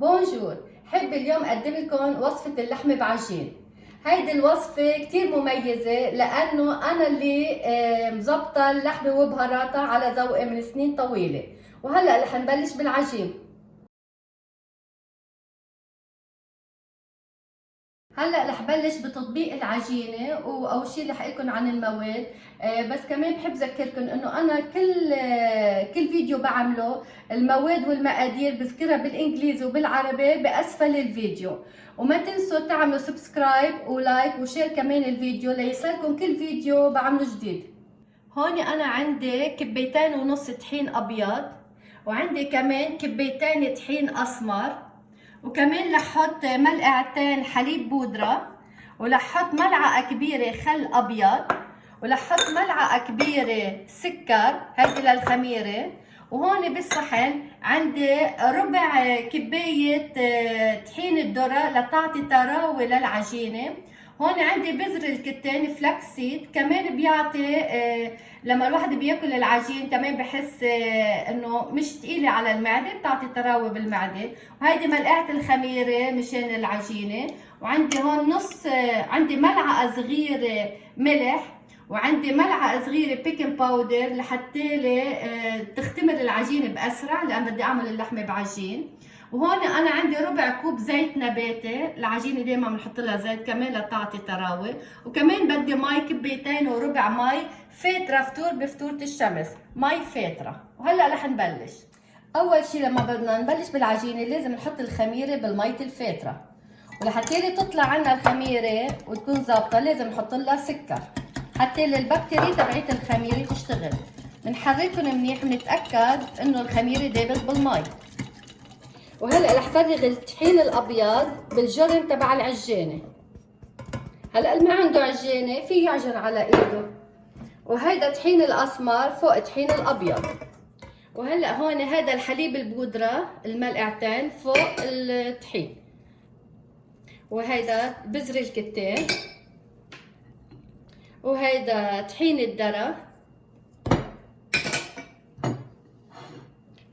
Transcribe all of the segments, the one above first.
بونجور، حب اليوم اقدم لكم وصفة اللحمة بعجين. هيدي الوصفة كتير مميزة لأنه أنا اللي مظبطة اللحمة وبهاراتها على ذوقي من سنين طويلة. وهلأ رح نبلش بالعجين. هلا رح بلش بتطبيق العجينه، واول شيء رح اقول لكم عن المواد. بس كمان بحب اذكركم انه انا كل فيديو بعمله المواد والمقادير بذكرها بالانجليزي وبالعربي باسفل الفيديو. وما تنسوا تعملوا سبسكرايب ولايك وشير كمان الفيديو ليصلكم كل فيديو بعمله جديد. هون انا عندي كبيتين ونص طحين ابيض، وعندي كمان كبيتين طحين اسمر، وكمان رح احط ملعقتين حليب بودره، ورح احط ملعقه كبيره خل ابيض، ورح احط ملعقه كبيره سكر هيدي للخميره. وهون بالصحن عندي ربع كبايه طحين الذره لتعطي طراوه للعجينه. هون عندي بذر الكتان فلاكسيد كمان بيعطي لما الواحد بياكل العجين كمان بحس انه مش ثقيله على المعده، بتعطي طراوه بالمعده. وهيدي ملعقه الخميره مشان العجينه. وعندي هون نص عندي ملعقه صغيره ملح، وعندي ملعقه صغيره بيكنج باودر لحتى تختمر العجينه باسرع لان بدي اعمل اللحمه بعجين. وهون انا عندي ربع كوب زيت نباتي، العجينه دائما بنحط لها زيت كمان لتعطي طراوه. وكمان بدي مي كبيتين وربع مي فاتره فطور بفطوره الشمس، مي فاتره. وهلا رح نبلش. اول شيء لما بدنا نبلش بالعجينه لازم نحط الخميره بالمي الفاتره، ولحتى تطلع عنا الخميره وتكون ظابطه لازم نحط لها سكر حتى البكتيريا تبعت الخميره تشتغل. بنحركهم منيح بنتاكد انه الخميره دابت بالمي. وهلا رح فرغ الطحين الابيض بالجرن تبع العجانه. هلا اللي ما عنده عجانه في يعجن على ايده. وهيدا طحين الاسمر فوق طحين الابيض. وهلا هون هذا الحليب البودره الملعقتين فوق الطحين. وهيدا بذر الكتان، وهيدا طحين الذره،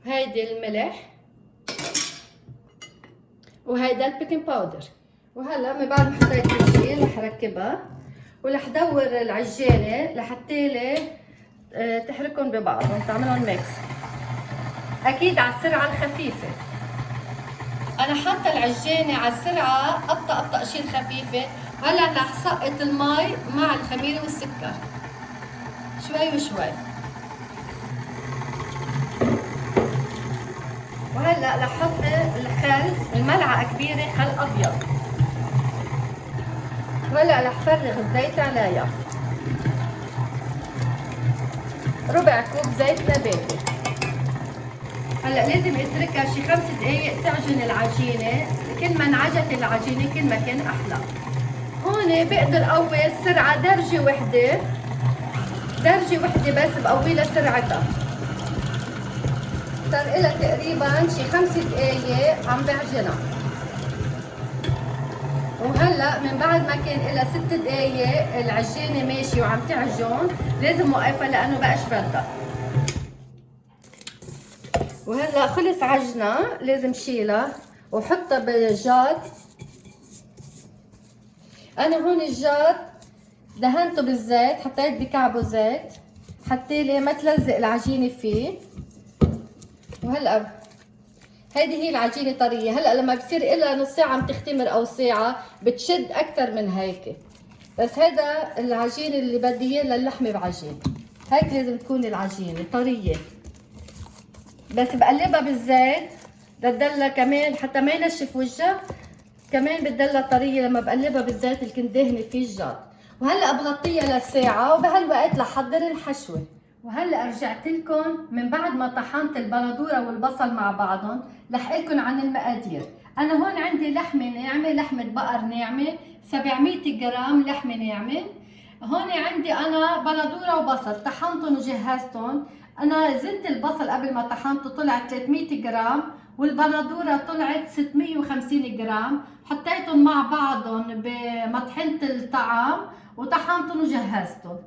هيدي الملح، وهيدا البيكنج باودر. وهلا من بعد ما حطيت كل شيء رح ركبها ورح دور العجانه لحتى تحركهم ببعضهم تعملهم ميكس اكيد على السرعه الخفيفه. انا حاطه العجانه على السرعه ابطا شيء خفيفه. هلا رح سقط المي مع الخميره والسكر شوي وشوي. وهلا رح احط الخل الملعقه كبيره خل ابيض. وهلا رح فرغ الزيت عليها، ربع كوب زيت نباتي. هلا لازم اتركها شي 5 دقايق تعجن العجينه، كل ما انعجت العجينه كل ما كان احلى. هون بقدر قوي السرعه درجه وحده بس بقوي لها سرعتها. صار لها تقريبا شي 5 دقايق عم بعجنها. وهلا من بعد ما كان لها 6 دقايق العجينه ماشيه وعم تعجن لازم اوقفها لانه بقاش بدها. وهلا خلص عجنها لازم شيلها وحطها بالجار. انا هون الجار دهنته بالزيت، حطيت بكعبه زيت حتى لي ما تلزق العجينه فيه. وهلا هيدي هي العجينه طريه. هلا لما بصير لها نص ساعه عم تختمر او ساعه بتشد اكثر من هيك. بس هذا العجينه اللي بدي اياه للحمه بعجين، هيك لازم تكون العجينه طريه. بس بقلبها بالزيت بتضلها كمان حتى ما ينشف وجهها، كمان بتضلها طريه لما بقلبها بالزيت اللي كنت دهنه فيه الجار. وهلا بغطيها لساعه وبهالوقت لحضر الحشوه. وهلا رجعت لكم من بعد ما طحنت البندوره والبصل مع بعضهم. رح اقول لكم عن المقادير. انا هون عندي لحمه ناعمه، لحمه بقر ناعمه 700 جرام لحمه ناعمه. هون عندي انا بندوره وبصل طحنتهم وجهزتهم. انا زنت البصل قبل ما طحنته طلع 300 جرام، والبندوره طلعت 650 جرام. حطيتهم مع بعضهم بمطحنه الطعام وطحنتهم وجهزتهم.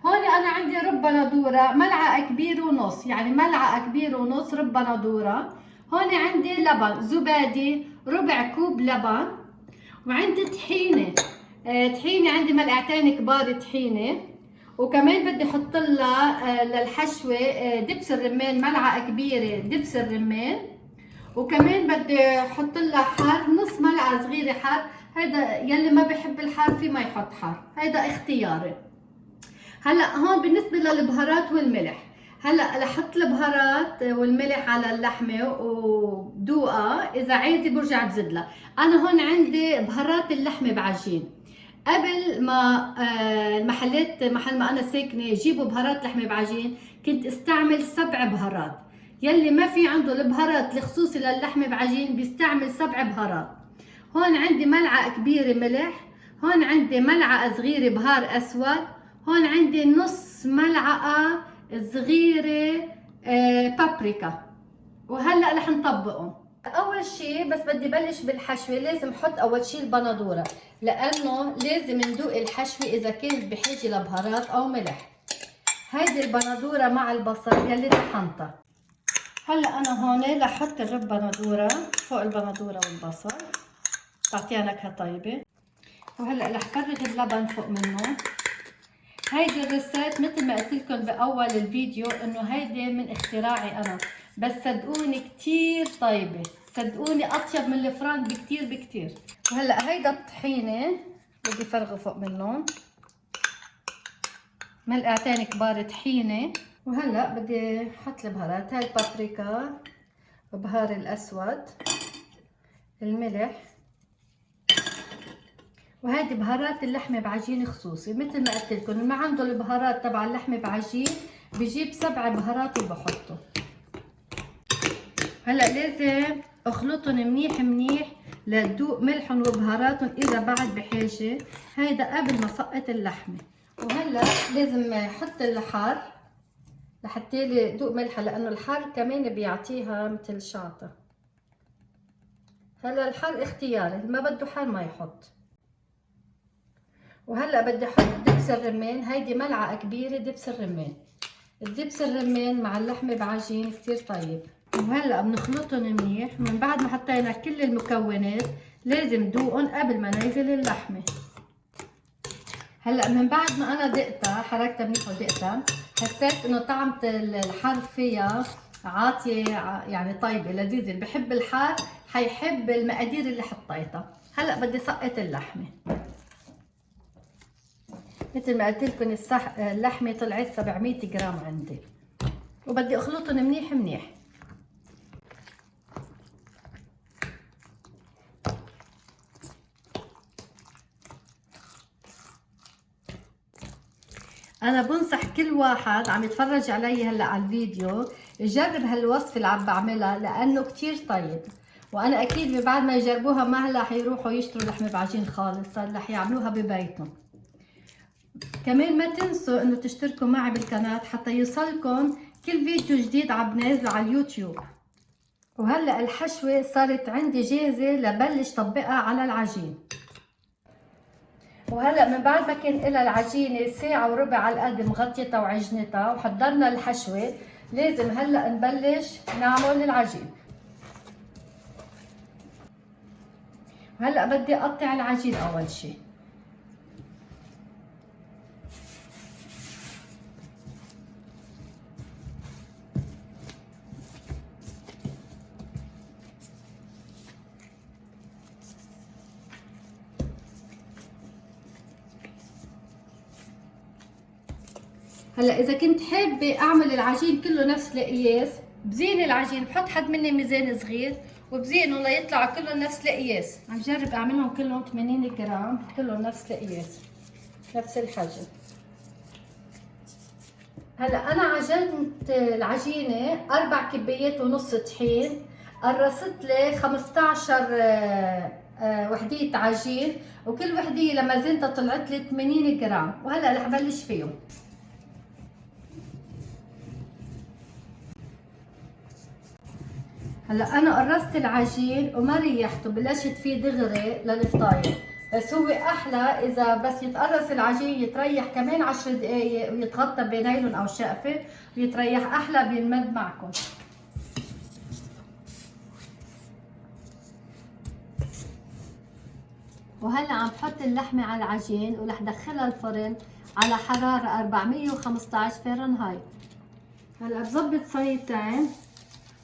هون انا عندي رب بندوره ملعقه كبيره ونص، يعني ملعقه كبيره ونص رب بندوره. هون عندي لبن زبادي ربع كوب لبن، وعندي طحينه. طحينه عندي ملعقتين كبار طحينه، وكمان بدي احط لها للحشوه دبس الرمان، ملعقه كبيره دبس الرمان، وكمان بدي احط لها حار نص ملعقه صغيره حار. هيدا يلي ما بحب الحار في ما يحط حار، هيدا اختياري. هلا هون بالنسبه للبهارات والملح، هلا رح احط البهارات والملح على اللحمه وبدوقها، اذا عايزه برجع بزيد لها. انا هون عندي بهارات اللحمه بعجين. قبل ما المحلات، محل ما انا ساكنه يجيبوا بهارات لحمه بعجين، كنت استعمل 7 بهارات. يلي ما في عنده البهارات الخصوصي للحمه بعجين بيستعمل 7 بهارات. هون عندي ملعقه كبيره ملح، هون عندي ملعقه صغيره بهار اسود، هون عندي نص ملعقه صغيره بابريكا. وهلا رح نطبقهم. اول شيء بس بدي بلش بالحشوه، لازم احط اول شيء البندوره، لانه لازم ندوق الحشوه اذا كانت بحاجه لبهارات او ملح. هيدي البندوره مع البصل يلي طحنتها. هلا انا هون رح احط البندوره فوق البندوره والبصل تعطيها نكهه طيبه. وهلا رح فرغ اللبن فوق منه. هيدي الريسيت مثل ما قلت لكم باول الفيديو انه هيدي من اختراعي انا، بس صدقوني كتير طيبه، صدقوني اطيب من الفران بكتير بكتير. وهلا هيدا الطحينه بدي فرغه فوق منه، ملعقتين كبار طحينه. وهلا بدي احط البهارات، هاي البابريكا، البهار الاسود، الملح، وهذه بهارات اللحمه بعجين خصوصي. مثل ما قلت لكم اللي ما عنده البهارات تبع اللحمه بعجين بجيب 7 بهارات وبحطه. هلا لازم اخلطهم منيح منيح لتذوق ملحهم وبهاراتهم اذا بعد بحاجه، هيدا قبل ما سقط اللحمه. وهلا لازم احط الحار لحتى لي ذوق ملحها، لانه الحار كمان بيعطيها مثل شاطه. هلا الحار اختياري، اللي ما بده حار ما يحط. وهلا بدي احط دبس الرمان، هيدي ملعقه كبيره دبس الرمان. الدبس الرمان مع اللحمه بعجين كتير طيب. وهلا بنخلطهم منيح. من بعد ما حطينا كل المكونات لازم ذوقهم قبل ما ننزل اللحمه. هلا من بعد ما انا دقتها، حركتها منيح ودقتها، حسيت انه طعمة الحار فيها عاطيه، يعني طيبه لذيذه. اللي بحب الحار حيحب المقادير اللي حطيتها. هلا بدي سقط اللحمه. مثل ما قلت لكم اللحمه طلعت 700 جرام عندي، وبدي اخلطهم منيح منيح. انا بنصح كل واحد عم يتفرج علي هلا على الفيديو يجرب هالوصفه اللي عم بعملها، لانه كتير طيب. وانا اكيد بعد ما يجربوها ما هلا حيروحوا يشتروا لحمه بعجين خالص، رح يعملوها ببيتهم. كمان ما تنسوا انه تشتركوا معي بالقناه حتى يوصلكم كل فيديو جديد عم بنزله على اليوتيوب. وهلا الحشوه صارت عندي جاهزه لبلش طبقها على العجين. وهلا من بعد ما كان لها العجينه ساعه وربع على القد مغطيتها وعجنتها وحضرنا الحشوه، لازم هلا نبلش نعمل العجين. وهلا بدي اقطع العجين اول شيء. هلا اذا كنت حابه اعمل العجين كله نفس القياس، بزين العجين، بحط حد مني ميزان صغير وبزينه ليطلعوا كلهم نفس القياس. عم جرب اعملهم كلهم 80 جرام، كلهم نفس القياس نفس الحجم. هلا انا عجنت العجينه 4 كبايات ونص طحين، قرصت لي 15 وحديه عجين، وكل وحديه لما زنتها طلعت لي 80 جرام. وهلا رح بلش فيهم. هلا انا قرصت العجين وما ريحته، بلشت فيه دغري للفطاير، بس هو احلى اذا بس يتقرص العجين يتريح كمان 10 دقايق ويتغطى بنايلون او شقفه ويتريح، احلى بينمد معكم. وهلا عم بحط اللحمه على العجين ورح دخلها الفرن على حراره 415 فahrenheit. هلا بظبط صينيتين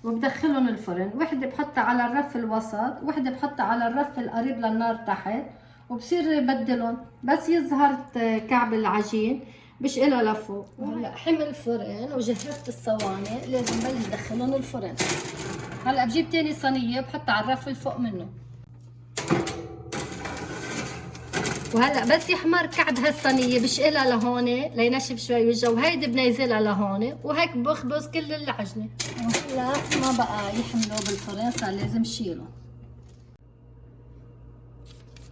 وبدخلهم الفرن، وحده بحطها على الرف الوسط وحده بحطها على الرف القريب للنار تحت، وبصير بدلهم بس يظهر كعب العجين بشقلها لفوق. هلا حمل الفرن وجهزت الصواني، لازم بلش ادخلهم الفرن. هلا بجيب تاني صينيه بحطها على الرف الفوق منه، وهلا بس يحمر كعب هالصينيه بشقلها لهون لينشف شوي وجهها، وهيدي بنزلها لهون، وهيك بخبز كل العجنه. وهلا ما بقى يحملوا بالفرن، صار لازم شيله.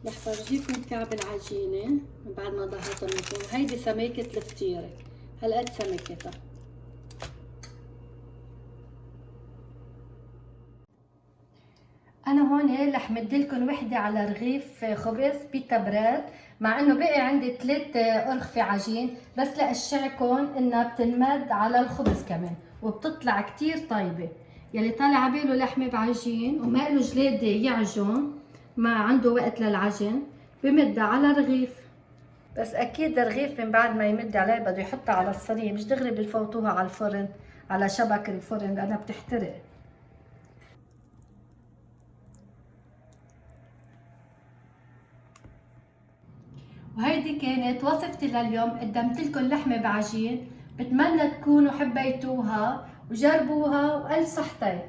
رح فرجيكم كعب العجينه بعد ما ضهرتها من فوق. هيدي سماكه الفطيره، هالقد سمكتها. انا هون رح مدلكم وحده على رغيف خبز بيتا براد، مع انه بقي عندي 3 ارغفه عجين، بس لاشعكم انها بتنمد على الخبز كمان وبتطلع كتير طيبه. يلي طالع عباله لحمه بعجين وما له جلاده يعجن، ما عنده وقت للعجن، بمدها على رغيف. بس اكيد الرغيف من بعد ما يمد عليه بده يحطها على الصينيه، مش دغري بفوتوها على الفرن على شبك الفرن لانها بتحترق. وهيدي كانت وصفتي لليوم. قدمت لكم لحمه بعجين، بتمنى تكونوا حبيتوها وجربوها، والف صحتين.